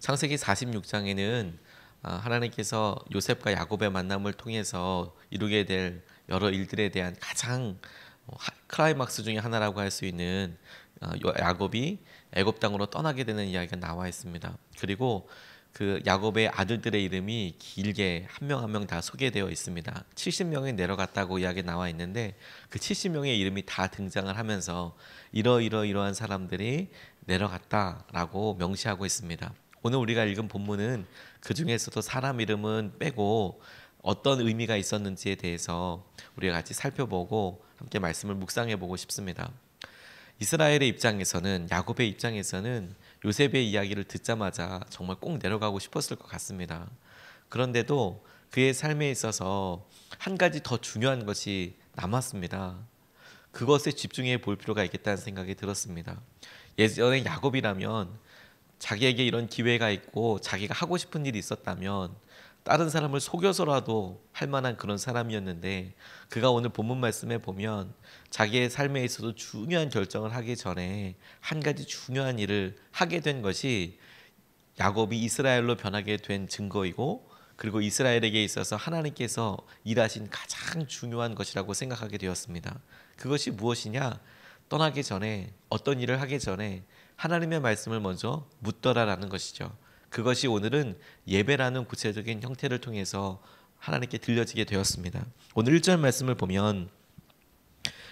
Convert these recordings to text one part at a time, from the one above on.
창세기 46장에는 하나님께서 요셉과 야곱의 만남을 통해서 이루게 될 여러 일들에 대한 가장 클라이막스 중에 하나라고 할 수 있는 야곱이 애굽 땅으로 떠나게 되는 이야기가 나와 있습니다. 그리고 그 야곱의 아들들의 이름이 길게 한 명 한 명 다 소개되어 있습니다. 70명이 내려갔다고 이야기 나와 있는데 그 70명의 이름이 다 등장을 하면서 이러한 사람들이 내려갔다라고 명시하고 있습니다. 오늘 우리가 읽은 본문은 그 중에서도 사람 이름은 빼고 어떤 의미가 있었는지에 대해서 우리가 같이 살펴보고 함께 말씀을 묵상해 보고 싶습니다. 이스라엘의 입장에서는, 야곱의 입장에서는 요셉의 이야기를 듣자마자 정말 꼭 내려가고 싶었을 것 같습니다. 그런데도 그의 삶에 있어서 한 가지 더 중요한 것이 남았습니다. 그것에 집중해 볼 필요가 있겠다는 생각이 들었습니다. 예전에 야곱이라면 자기에게 이런 기회가 있고 자기가 하고 싶은 일이 있었다면 다른 사람을 속여서라도 할 만한 그런 사람이었는데, 그가 오늘 본문 말씀에 보면 자기의 삶에 있어서 중요한 결정을 하기 전에 한 가지 중요한 일을 하게 된 것이 야곱이 이스라엘로 변하게 된 증거이고, 그리고 이스라엘에게 있어서 하나님께서 일하신 가장 중요한 것이라고 생각하게 되었습니다. 그것이 무엇이냐? 떠나기 전에, 어떤 일을 하기 전에 하나님의 말씀을 먼저 묻더라라는 것이죠. 그것이 오늘은 예배라는 구체적인 형태를 통해서 하나님께 들려지게 되었습니다. 오늘 1절 말씀을 보면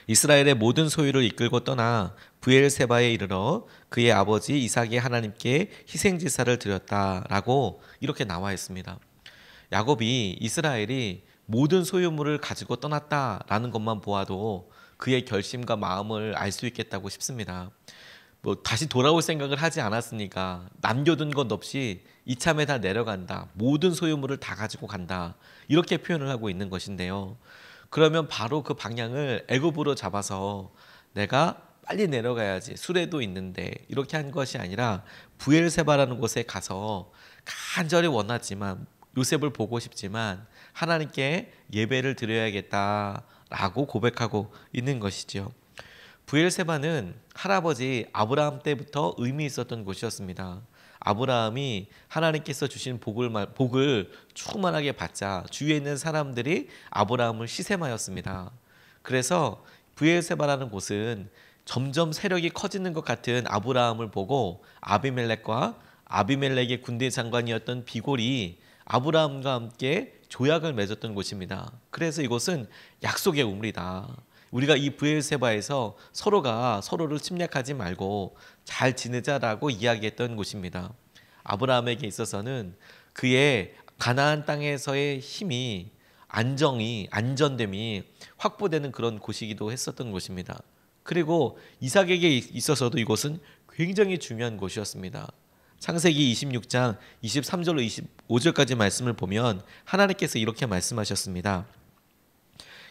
이스라엘의 모든 소유를 이끌고 떠나 브엘세바에 이르러 그의 아버지 이삭이 하나님께 희생제사를 드렸다라고 이렇게 나와 있습니다. 야곱이 이스라엘이 모든 소유물을 가지고 떠났다라는 것만 보아도 그의 결심과 마음을 알 수 있겠다고 싶습니다. 다시 돌아올 생각을 하지 않았으니까 남겨둔 것 없이 이참에 다 내려간다, 모든 소유물을 다 가지고 간다, 이렇게 표현을 하고 있는 것인데요. 그러면 바로 그 방향을 애굽으로 잡아서 내가 빨리 내려가야지, 수레도 있는데, 이렇게 한 것이 아니라 브엘세바라는 곳에 가서 간절히 원하지만, 요셉을 보고 싶지만 하나님께 예배를 드려야겠다라고 고백하고 있는 것이죠. 브엘세바는 할아버지 아브라함 때부터 의미 있었던 곳이었습니다. 아브라함이 하나님께서 주신 복을 충만하게 받자 주위에 있는 사람들이 아브라함을 시샘하였습니다. 그래서 브엘세바라는 곳은 점점 세력이 커지는 것 같은 아브라함을 보고 아비멜렉과 아비멜렉의 군대 장관이었던 비골이 아브라함과 함께 조약을 맺었던 곳입니다. 그래서 이곳은 약속의 우물이다. 우리가 이 브엘세바에서 서로가 서로를 침략하지 말고 잘 지내자라고 이야기했던 곳입니다. 아브라함에게 있어서는 그의 가나안 땅에서의 힘이, 안전됨이 확보되는 그런 곳이기도 했었던 곳입니다. 그리고 이삭에게 있어서도 이곳은 굉장히 중요한 곳이었습니다. 창세기 26장 23절로 25절까지 말씀을 보면 하나님께서 이렇게 말씀하셨습니다.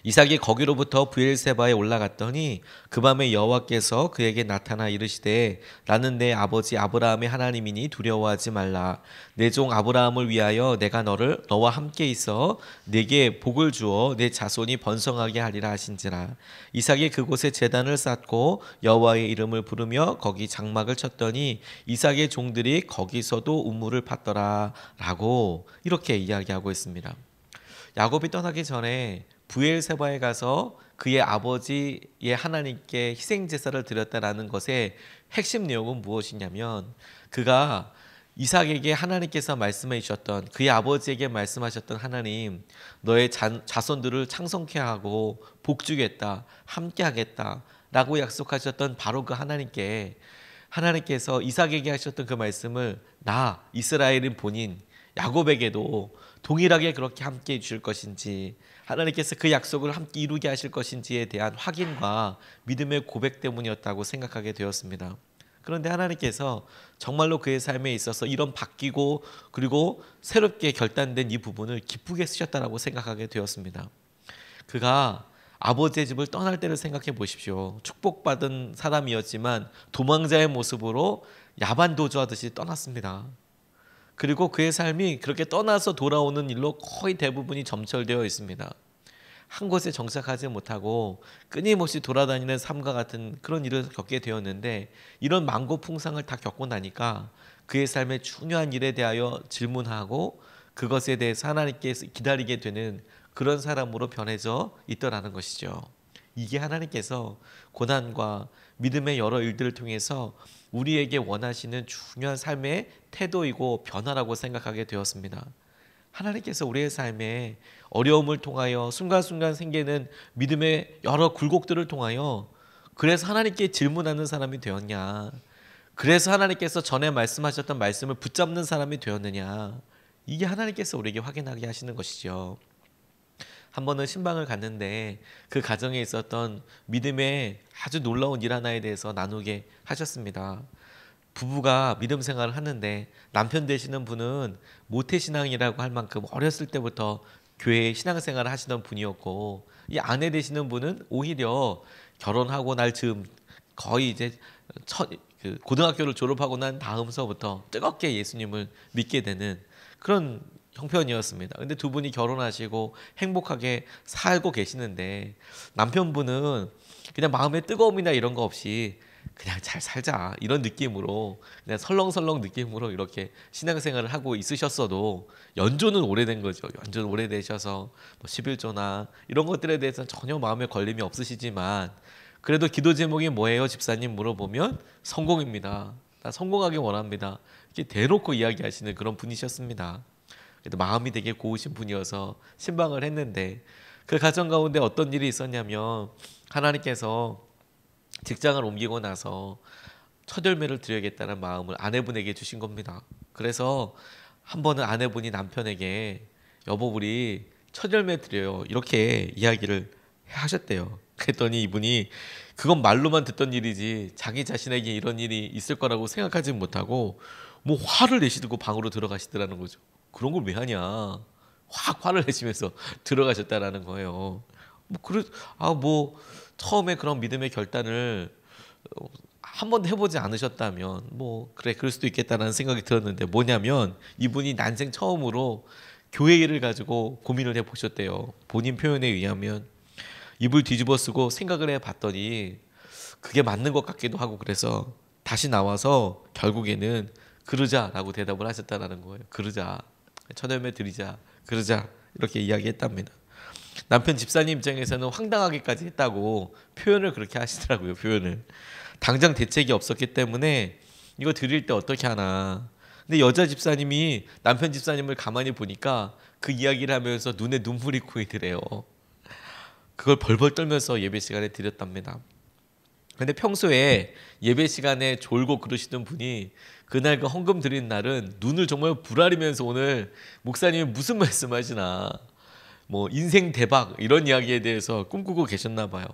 이삭이 거기로부터 브엘세바에 올라갔더니 그 밤에 여호와께서 그에게 나타나 이르시되 나는 내 아버지 아브라함의 하나님이니 두려워하지 말라. 내 종 아브라함을 위하여 내가 너와 함께 있어 네게 복을 주어 내 자손이 번성하게 하리라 하신지라. 이삭이 그곳에 제단을 쌓고 여호와의 이름을 부르며 거기 장막을 쳤더니 이삭의 종들이 거기서도 우물을 팠더라 라고 이렇게 이야기하고 있습니다. 야곱이 떠나기 전에 브엘세바에 가서 그의 아버지의 하나님께 희생제사를 드렸다라는 것의 핵심 내용은 무엇이냐면, 그가 이삭에게 하나님께서 말씀해 주셨던, 그의 아버지에게 말씀하셨던 하나님, 너의 자손들을 창성케 하고 복주겠다, 함께 하겠다 라고 약속하셨던 바로 그 하나님께서 이삭에게 하셨던 그 말씀을 이스라엘인 본인 야곱에게도 동일하게 그렇게 함께 해 주실 것인지, 하나님께서 그 약속을 함께 이루게 하실 것인지에 대한 확인과 믿음의 고백 때문이었다고 생각하게 되었습니다. 그런데 하나님께서 정말로 그의 삶에 있어서 이런 바뀌고 그리고 새롭게 결단된 이 부분을 기쁘게 쓰셨다라고 생각하게 되었습니다. 그가 아버지의 집을 떠날 때를 생각해 보십시오. 축복받은 사람이었지만 도망자의 모습으로 야반도주하듯이 떠났습니다. 그리고 그의 삶이 그렇게 떠나서 돌아오는 일로 거의 대부분이 점철되어 있습니다. 한 곳에 정착하지 못하고 끊임없이 돌아다니는 삶과 같은 그런 일을 겪게 되었는데, 이런 만고풍상을 다 겪고 나니까 그의 삶의 중요한 일에 대하여 질문하고 그것에 대해서 하나님께 기다리게 되는 그런 사람으로 변해져 있더라는 것이죠. 이게 하나님께서 고난과 믿음의 여러 일들을 통해서 우리에게 원하시는 중요한 삶의 태도이고 변화라고 생각하게 되었습니다. 하나님께서 우리의 삶에 어려움을 통하여 순간순간 생기는 믿음의 여러 굴곡들을 통하여, 그래서 하나님께 질문하는 사람이 되었냐, 그래서 하나님께서 전에 말씀하셨던 말씀을 붙잡는 사람이 되었느냐, 이게 하나님께서 우리에게 확인하게 하시는 것이죠. 한 번은 신방을 갔는데 그 가정에 있었던 믿음의 아주 놀라운 일 하나에 대해서 나누게 하셨습니다. 부부가 믿음 생활을 하는데 남편 되시는 분은 모태신앙이라고 할 만큼 어렸을 때부터 교회에 신앙생활을 하시던 분이었고, 이 아내 되시는 분은 오히려 결혼하고 날 즈음 거의 이제 고등학교를 졸업하고 난 다음서부터 뜨겁게 예수님을 믿게 되는 그런 형편이었습니다. 근데 두 분이 결혼하시고 행복하게 살고 계시는데, 남편분은 그냥 마음의 뜨거움이나 이런 거 없이 그냥 잘 살자 이런 느낌으로, 그냥 설렁설렁 느낌으로 이렇게 신앙생활을 하고 있으셨어도 연조는 오래된 거죠. 연조는 오래되셔서 뭐 11조나 이런 것들에 대해서는 전혀 마음에 걸림이 없으시지만, 그래도 기도 제목이 뭐예요 집사님 물어보면 성공입니다. 나 성공하기 원합니다. 이렇게 대놓고 이야기하시는 그런 분이셨습니다. 그래도 마음이 되게 고우신 분이어서 신방을 했는데, 그 가정 가운데 어떤 일이 있었냐면, 하나님께서 직장을 옮기고 나서 첫 열매를 드려야겠다는 마음을 아내분에게 주신 겁니다. 그래서 한 번은 아내분이 남편에게 여보 우리 첫 열매 드려요 이렇게 이야기를 하셨대요. 그랬더니 이분이 그건 말로만 듣던 일이지 자기 자신에게 이런 일이 있을 거라고 생각하지 못하고 뭐 화를 내시고 방으로 들어가시더라는 거죠. 그런 걸 왜 하냐, 확 화를 내시면서 들어가셨다라는 거예요. 뭐 처음에 그런 믿음의 결단을 한 번도 해보지 않으셨다면 뭐 그래 그럴 수도 있겠다라는 생각이 들었는데, 뭐냐면 이분이 난생 처음으로 교회 일을 가지고 고민을 해보셨대요. 본인 표현에 의하면 입을 뒤집어 쓰고 생각을 해봤더니 그게 맞는 것 같기도 하고, 그래서 다시 나와서 결국에는 그러자라고 대답을 하셨다라는 거예요. 그러자, 첫 열매 드리자, 그러자 이렇게 이야기했답니다. 남편 집사님 입장에서는 황당하기까지 했다고 표현을 그렇게 하시더라고요. 표현을 당장 대책이 없었기 때문에 이거 드릴 때 어떻게 하나. 근데 여자 집사님이 남편 집사님을 가만히 보니까 그 이야기를 하면서 눈에 눈물이 고이더래요. 그걸 벌벌 떨면서 예배 시간에 드렸답니다. 근데 평소에 예배 시간에 졸고 그러시던 분이 그날 그 헌금 드린 날은 눈을 정말 부라리면서 오늘 목사님이 무슨 말씀하시나, 뭐 인생 대박 이런 이야기에 대해서 꿈꾸고 계셨나 봐요.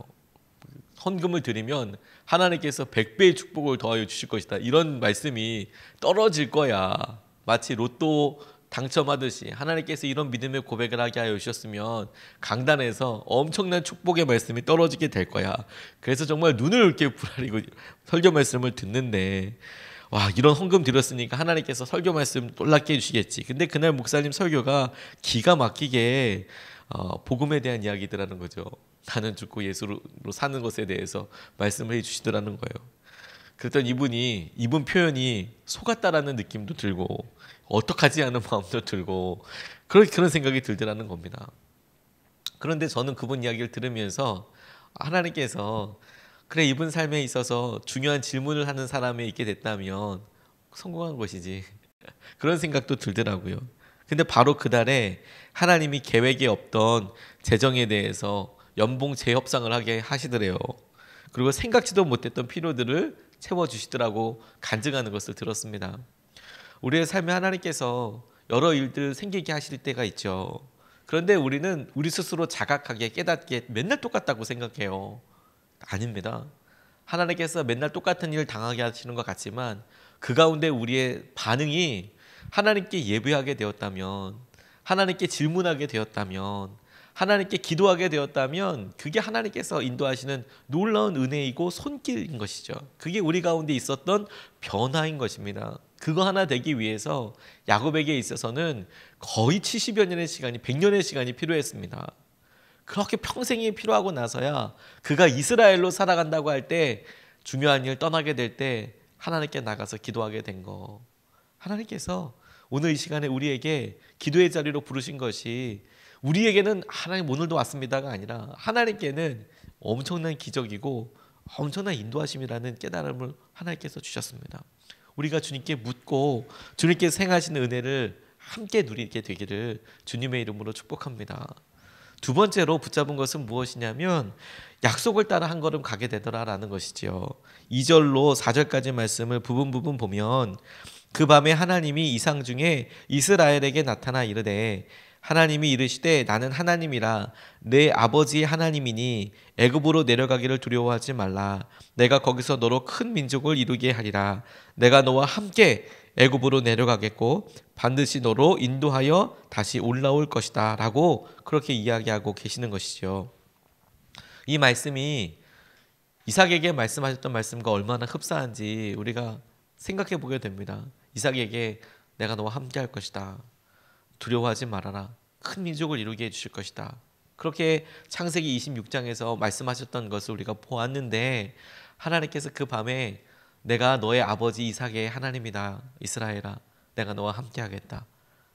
헌금을 드리면 하나님께서 100배의 축복을 더하여 주실 것이다, 이런 말씀이 떨어질 거야. 마치 로또 당첨하듯이 하나님께서 이런 믿음의 고백을 하게 하여 주셨으면 강단에서 엄청난 축복의 말씀이 떨어지게 될 거야. 그래서 정말 눈을 이렇게 부라리고 설교 말씀을 듣는데, 와, 이런 헌금 드렸으니까 하나님께서 설교 말씀 놀랍게 해주시겠지. 근데 그날 목사님 설교가 기가 막히게 복음에 대한 이야기들하는 거죠. 나는 죽고 예수로 사는 것에 대해서 말씀을 해주시더라는 거예요. 그랬더니 이분 표현이 속았다라는 느낌도 들고 어떡하지 하는 마음도 들고 그런 생각이 들더라는 겁니다. 그런데 저는 그분 이야기를 들으면서 하나님께서 그래 이분 삶에 있어서 중요한 질문을 하는 사람이 있게 됐다면 성공한 것이지, 그런 생각도 들더라고요. 근데 바로 그달에 하나님이 계획에 없던 재정에 대해서 연봉 재협상을 하게 하시더래요. 그리고 생각지도 못했던 필요들을 채워주시더라고 간증하는 것을 들었습니다. 우리의 삶에 하나님께서 여러 일들 생기게 하실 때가 있죠. 그런데 우리는 우리 스스로 자각하게 깨닫게 맨날 똑같다고 생각해요. 아닙니다. 하나님께서 맨날 똑같은 일을 당하게 하시는 것 같지만 그 가운데 우리의 반응이 하나님께 예배하게 되었다면, 하나님께 질문하게 되었다면, 하나님께 기도하게 되었다면 그게 하나님께서 인도하시는 놀라운 은혜이고 손길인 것이죠. 그게 우리 가운데 있었던 변화인 것입니다. 그거 하나 되기 위해서 야곱에게 있어서는 거의 70여 년의 시간이 100년의 시간이 필요했습니다. 그렇게 평생이 필요하고 나서야 그가 이스라엘로 살아간다고 할 때 중요한 일 떠나게 될 때 하나님께 나가서 기도하게 된 거. 하나님께서 오늘 이 시간에 우리에게 기도의 자리로 부르신 것이 우리에게는 하나님 오늘도 왔습니다가 아니라 하나님께는 엄청난 기적이고 엄청난 인도하심이라는 깨달음을 하나님께서 주셨습니다. 우리가 주님께 묻고 주님께서 행하시는 은혜를 함께 누리게 되기를 주님의 이름으로 축복합니다. 두 번째로 붙잡은 것은 무엇이냐면 약속을 따라 한 걸음 가게 되더라라는 것이지요. 2절로 4절까지 말씀을 부분 보면 그 밤에 하나님이 이상 중에 이스라엘에게 나타나 이르되 하나님이 이르시되 나는 하나님이라 내 아버지의 하나님이니 애굽으로 내려가기를 두려워하지 말라. 내가 거기서 너로 큰 민족을 이루게 하리라. 내가 너와 함께 애굽으로 내려가겠고 반드시 너로 인도하여 다시 올라올 것이다 라고 그렇게 이야기하고 계시는 것이죠. 이 말씀이 이삭에게 말씀하셨던 말씀과 얼마나 흡사한지 우리가 생각해 보게 됩니다. 이삭에게 내가 너와 함께 할 것이다. 두려워하지 말아라. 큰 민족을 이루게 해주실 것이다. 그렇게 창세기 26장에서 말씀하셨던 것을 우리가 보았는데 하나님께서 그 밤에 내가 너의 아버지 이삭의 하나님이다. 이스라엘아, 내가 너와 함께 하겠다.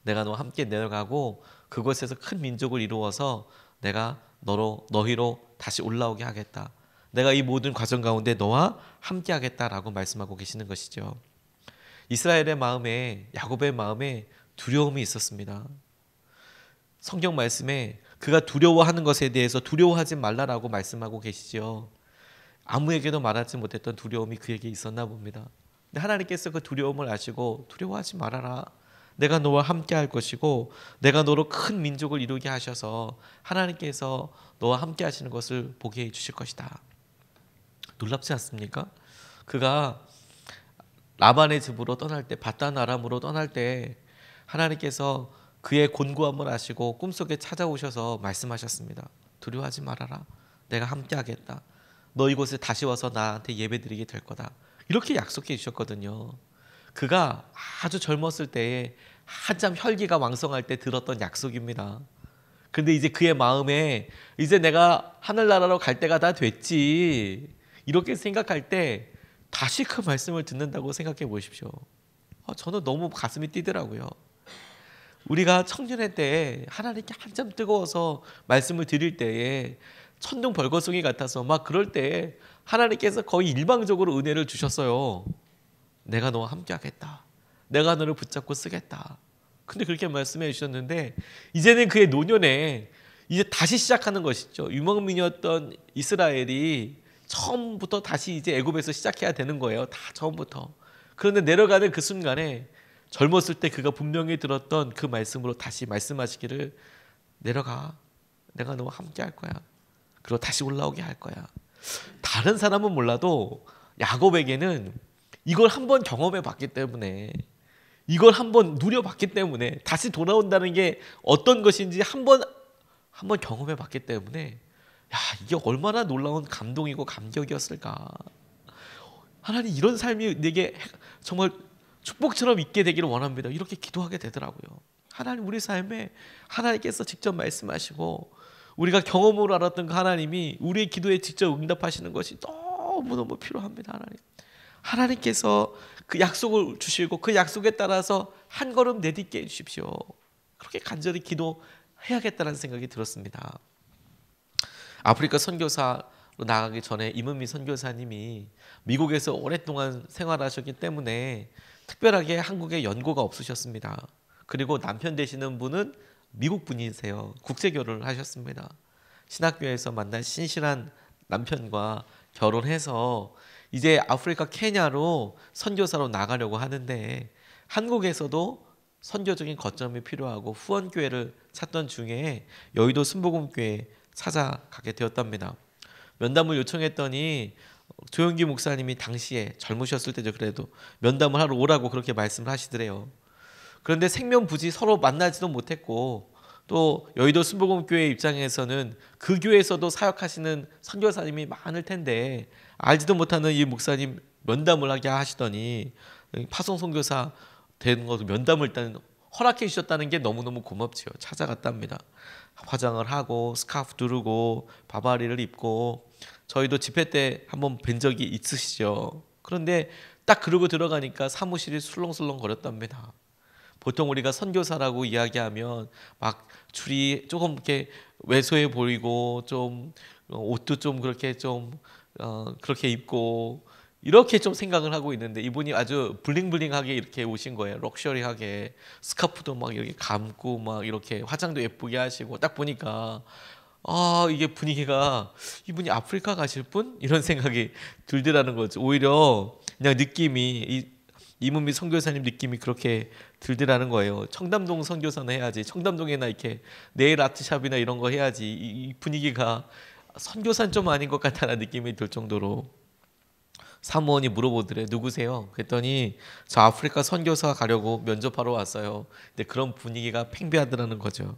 내가 너와 함께 내려가고 그곳에서 큰 민족을 이루어서 내가 너희로 다시 올라오게 하겠다. 내가 이 모든 과정 가운데 너와 함께 하겠다라고 말씀하고 계시는 것이죠. 이스라엘의 마음에, 야곱의 마음에 두려움이 있었습니다. 성경 말씀에 그가 두려워하는 것에 대해서 두려워하지 말라라고 말씀하고 계시죠. 아무에게도 말하지 못했던 두려움이 그에게 있었나 봅니다. 근데 하나님께서 그 두려움을 아시고 두려워하지 말아라. 내가 너와 함께 할 것이고 내가 너로 큰 민족을 이루게 하셔서 하나님께서 너와 함께 하시는 것을 보게 해 주실 것이다. 놀랍지 않습니까? 그가 라반의 집으로 떠날 때, 밧단 아람으로 떠날 때 하나님께서 그의 곤고함을 아시고 꿈속에 찾아오셔서 말씀하셨습니다. 두려워하지 말아라. 내가 함께 하겠다. 너 이곳에 다시 와서 나한테 예배드리게 될 거다. 이렇게 약속해 주셨거든요. 그가 아주 젊었을 때에 한참 혈기가 왕성할 때 들었던 약속입니다. 그런데 이제 그의 마음에 이제 내가 하늘나라로 갈 때가 다 됐지. 이렇게 생각할 때 다시 그 말씀을 듣는다고 생각해 보십시오. 저는 너무 가슴이 뛰더라고요. 우리가 청년의 때에 하나님께 한참 뜨거워서 말씀을 드릴 때에 천둥 벌거숭이 같아서 막 그럴 때에 하나님께서 거의 일방적으로 은혜를 주셨어요. 내가 너와 함께 하겠다. 내가 너를 붙잡고 쓰겠다. 근데 그렇게 말씀해 주셨는데 이제는 그의 노년에 이제 다시 시작하는 것이죠. 유목민이었던 이스라엘이 처음부터 다시 이제 애굽에서 시작해야 되는 거예요. 다 처음부터. 그런데 내려가는 그 순간에 젊었을 때 그가 분명히 들었던 그 말씀으로 다시 말씀하시기를 내려가. 내가 너와 함께 할 거야. 그리고 다시 올라오게 할 거야. 다른 사람은 몰라도 야곱에게는 이걸 한번 경험해 봤기 때문에 이걸 한번 누려봤기 때문에 다시 돌아온다는 게 어떤 것인지 한번 경험해 봤기 때문에 이게 얼마나 놀라운 감동이고 감격이었을까. 하나님 이런 삶이 내게 정말 축복처럼 있게 되기를 원합니다. 이렇게 기도하게 되더라고요. 하나님 우리 삶에 하나님께서 직접 말씀하시고 우리가 경험으로 알았던 그 하나님이 우리의 기도에 직접 응답하시는 것이 너무너무 필요합니다. 하나님께서 그 약속을 주시고 그 약속에 따라서 한 걸음 내딛게 해주십시오. 그렇게 간절히 기도해야겠다는 생각이 들었습니다. 아프리카 선교사로 나가기 전에 임은미 선교사님이 미국에서 오랫동안 생활하셨기 때문에 특별하게 한국에 연고가 없으셨습니다. 그리고 남편 되시는 분은 미국 분이세요. 국제 결혼을 하셨습니다. 신학교에서 만난 신실한 남편과 결혼해서 이제 아프리카 케냐로 선교사로 나가려고 하는데 한국에서도 선교적인 거점이 필요하고 후원교회를 찾던 중에 여의도 순복음교회 찾아가게 되었답니다. 면담을 요청했더니 조영기 목사님이 당시에 젊으셨을 때죠. 그래도 면담을 하러 오라고 그렇게 말씀을 하시더래요. 그런데 생면부지 서로 만나지도 못했고 또 여의도 순복음교회 입장에서는 그 교회에서도 사역하시는 선교사님이 많을 텐데 알지도 못하는 이 목사님 면담을 하게 하시더니 파송 선교사 되는 것도 면담을 일단 허락해 주셨다는 게 너무너무 고맙지요. 찾아갔답니다. 화장을 하고 스카프 두르고 바바리를 입고, 저희도 집회 때 한번 뵌 적이 있으시죠. 그런데 딱 그러고 들어가니까 사무실이 술렁술렁 거렸답니다. 보통 우리가 선교사라고 이야기하면 막 줄이 조금 이렇게 왜소해 보이고 좀 옷도 좀 그렇게 좀 그렇게 입고 이렇게 좀 생각을 하고 있는데, 이분이 아주 블링블링하게 이렇게 오신 거예요. 럭셔리하게 스카프도 막 이렇게 감고 막 이렇게 화장도 예쁘게 하시고, 딱 보니까 이게 분위기가 이분이 아프리카 가실 분? 이런 생각이 들더라는 거죠. 오히려 그냥 느낌이 이문미 선교사님 느낌이 그렇게 들더라는 거예요. 청담동 선교사는 해야지, 청담동에나 이렇게 네일 아트샵이나 이런 거 해야지, 이 분위기가 선교사는 좀 아닌 것 같다는 느낌이 들 정도로. 사무원이 물어보더래. 누구세요? 그랬더니 저 아프리카 선교사 가려고 면접하러 왔어요. 근데 그런 분위기가 팽배하더라는 거죠.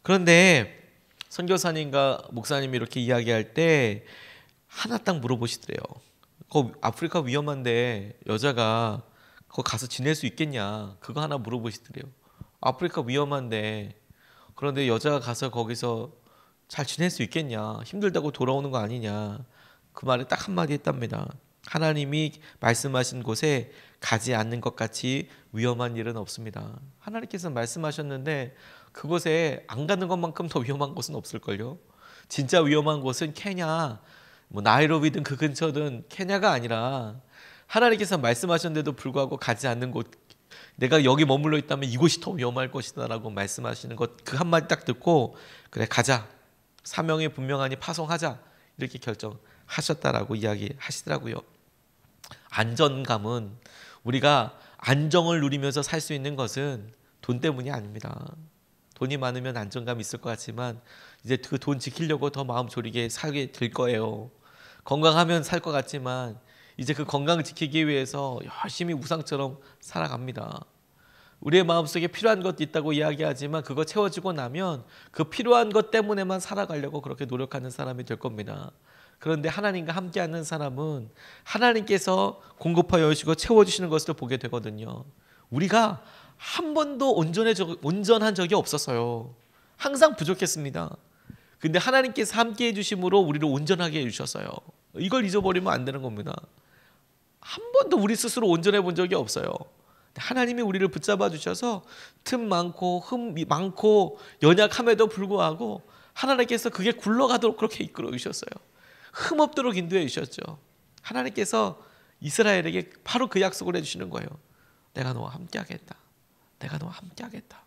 그런데 선교사님과 목사님이 이렇게 이야기할 때 하나 딱 물어보시더래요. 아프리카 위험한데 여자가 거기 가서 지낼 수 있겠냐, 그거 하나 물어보시더래요. 아프리카 위험한데 그런데 여자가 가서 거기서 잘 지낼 수 있겠냐, 힘들다고 돌아오는 거 아니냐. 그 말에 딱 한마디 했답니다. 하나님이 말씀하신 곳에 가지 않는 것 같이 위험한 일은 없습니다. 하나님께서 말씀하셨는데 그곳에 안 가는 것만큼 더 위험한 곳은 없을걸요. 진짜 위험한 곳은 케냐, 나이로비든 그 근처든 케냐가 아니라, 하나님께서 말씀하셨는데도 불구하고 가지 않는 곳, 내가 여기 머물러 있다면 이곳이 더 위험할 것이다 라고 말씀하시는 것, 그 한마디 딱 듣고 그래 가자, 사명이 분명하니 파송하자, 이렇게 결정하셨다라고 이야기하시더라고요. 안전감은, 우리가 안정을 누리면서 살 수 있는 것은 돈 때문이 아닙니다. 돈이 많으면 안정감이 있을 것 같지만 이제 그 돈 지키려고 더 마음 졸이게 살게 될 거예요. 건강하면 살 것 같지만 이제 그 건강을 지키기 위해서 열심히 우상처럼 살아갑니다. 우리의 마음속에 필요한 것도 있다고 이야기하지만 그거 채워지고 나면 그 필요한 것 때문에만 살아가려고 그렇게 노력하는 사람이 될 겁니다. 그런데 하나님과 함께하는 사람은 하나님께서 공급하여 주시고 채워주시는 것을 보게 되거든요. 우리가 한 번도 온전한 적이 없었어요. 항상 부족했습니다. 근데 하나님께서 함께해 주심으로 우리를 온전하게 해주셨어요. 이걸 잊어버리면 안 되는 겁니다. 한 번도 우리 스스로 온전해 본 적이 없어요. 하나님이 우리를 붙잡아 주셔서 틈 많고 흠 많고 연약함에도 불구하고 하나님께서 그게 굴러가도록 그렇게 이끌어 주셨어요. 흠 없도록 인도해 주셨죠. 하나님께서 이스라엘에게 바로 그 약속을 해주시는 거예요. 내가 너와 함께 하겠다. 내가 너와 함께 하겠다.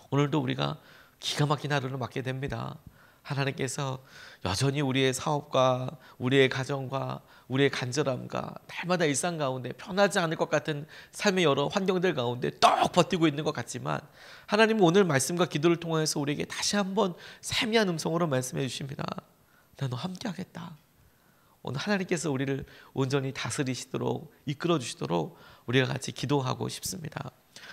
오늘도 우리가 기가 막힌 하루를 맞게 됩니다. 하나님께서 여전히 우리의 사업과 우리의 가정과 우리의 간절함과 날마다 일상 가운데 편하지 않을 것 같은 삶의 여러 환경들 가운데 떡 버티고 있는 것 같지만, 하나님은 오늘 말씀과 기도를 통해서 우리에게 다시 한번 세미한 음성으로 말씀해 주십니다. 내가 너 함께 하겠다. 오늘 하나님께서 우리를 온전히 다스리시도록 이끌어 주시도록 우리가 같이 기도하고 싶습니다.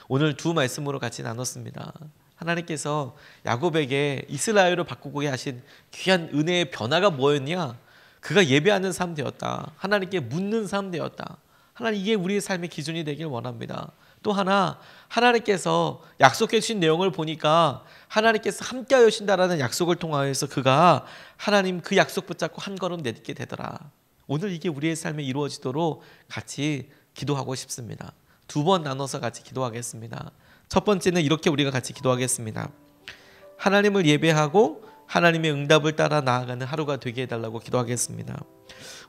오늘 두 말씀으로 같이 나눴습니다. 하나님께서 야곱에게 이스라엘을 바꾸게 하신 귀한 은혜의 변화가 뭐였냐? 그가 예배하는 삶 되었다. 하나님께 묻는 삶 되었다. 하나님, 이게 우리의 삶의 기준이 되길 원합니다. 또 하나, 하나님께서 약속해 주신 내용을 보니까 하나님께서 함께하여 주신다라는 약속을 통하여서 그가 하나님 그 약속 붙잡고 한 걸음 내딛게 되더라. 오늘 이게 우리의 삶에 이루어지도록 같이 기도하고 싶습니다. 두 번 나눠서 같이 기도하겠습니다. 첫 번째는 이렇게 우리가 같이 기도하겠습니다. 하나님을 예배하고 하나님의 응답을 따라 나아가는 하루가 되게 해달라고 기도하겠습니다.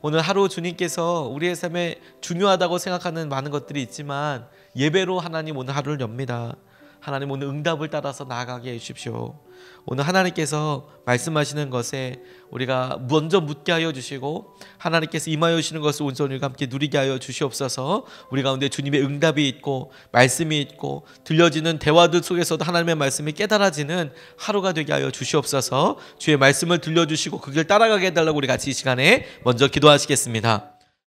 오늘 하루 주님께서 우리의 삶에 중요하다고 생각하는 많은 것들이 있지만 예배로 하나님 오늘 하루를 엽니다. 하나님 오늘 응답을 따라서 나아가게 해주십시오. 오늘 하나님께서 말씀하시는 것에 우리가 먼저 묻게 하여 주시고 하나님께서 임하여 주시는 것을 온전히 함께 누리게 하여 주시옵소서. 우리 가운데 주님의 응답이 있고 말씀이 있고 들려지는 대화들 속에서도 하나님의 말씀이 깨달아지는 하루가 되게 하여 주시옵소서. 주의 말씀을 들려주시고 그 길 따라가게 해달라고 우리 같이 이 시간에 먼저 기도하시겠습니다.